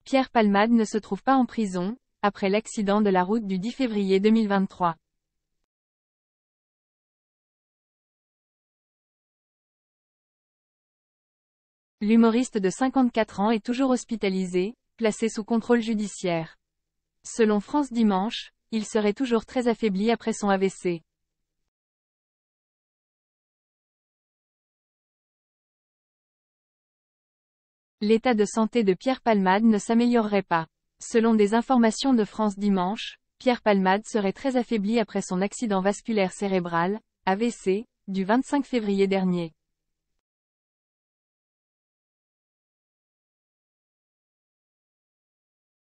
Pierre Palmade ne se trouve pas en prison, après l'accident de la route du 10 février 2023. L'humoriste de 54 ans est toujours hospitalisé, placé sous contrôle judiciaire. Selon France Dimanche, il serait toujours très affaibli après son AVC. L'état de santé de Pierre Palmade ne s'améliorerait pas. Selon des informations de France Dimanche, Pierre Palmade serait très affaibli après son accident vasculaire cérébral, AVC, du 25 février dernier.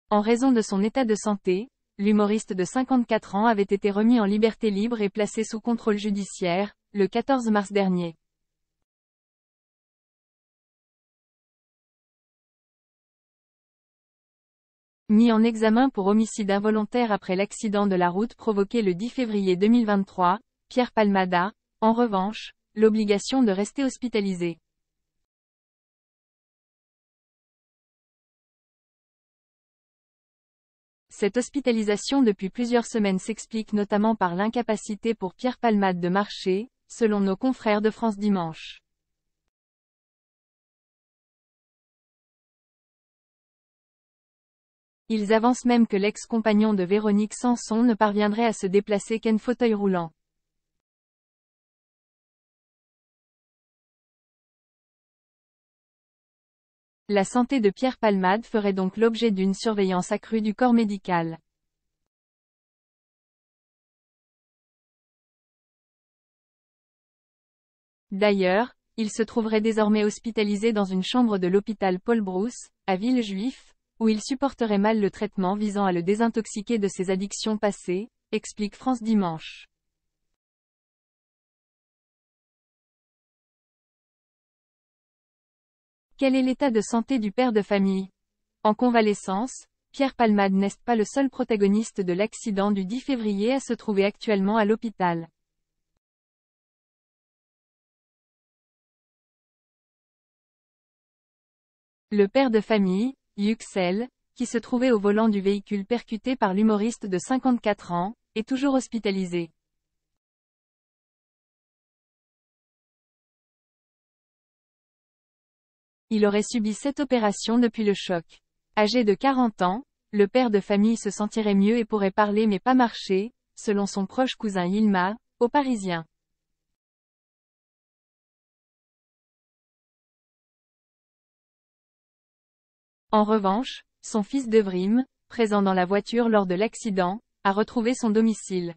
En raison de son état de santé, l'humoriste de 54 ans avait été remis en liberté libre et placé sous contrôle judiciaire, le 14 mars dernier. Mis en examen pour homicide involontaire après l'accident de la route provoqué le 10 février 2023, Pierre Palmade a, en revanche, l'obligation de rester hospitalisé. Cette hospitalisation depuis plusieurs semaines s'explique notamment par l'incapacité pour Pierre Palmade de marcher, selon nos confrères de France Dimanche. Ils avancent même que l'ex-compagnon de Véronique Sanson ne parviendrait à se déplacer qu'en fauteuil roulant. La santé de Pierre Palmade ferait donc l'objet d'une surveillance accrue du corps médical. D'ailleurs, il se trouverait désormais hospitalisé dans une chambre de l'hôpital Paul Brousse, à Villejuif, où il supporterait mal le traitement visant à le désintoxiquer de ses addictions passées, explique France Dimanche. Quel est l'état de santé du père de famille? En convalescence, Pierre Palmade n'est pas le seul protagoniste de l'accident du 10 février à se trouver actuellement à l'hôpital. Le père de famille, Yüksel, qui se trouvait au volant du véhicule percuté par l'humoriste de 54 ans, est toujours hospitalisé. Il aurait subi 7 opérations depuis le choc. Âgé de 40 ans, le père de famille se sentirait mieux et pourrait parler mais pas marcher, selon son proche cousin Yilmaz, au Parisien. En revanche, son fils Devrim, présent dans la voiture lors de l'accident, a retrouvé son domicile.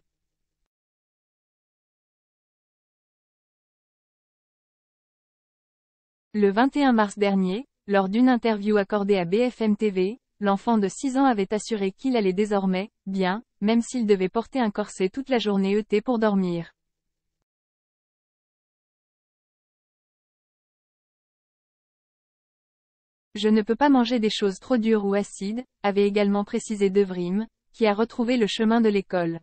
Le 21 mars dernier, lors d'une interview accordée à BFM TV, l'enfant de 6 ans avait assuré qu'il allait désormais bien, même s'il devait porter un corset toute la journée pour dormir. Je ne peux pas manger des choses trop dures ou acides, avait également précisé Devrim, qui a retrouvé le chemin de l'école.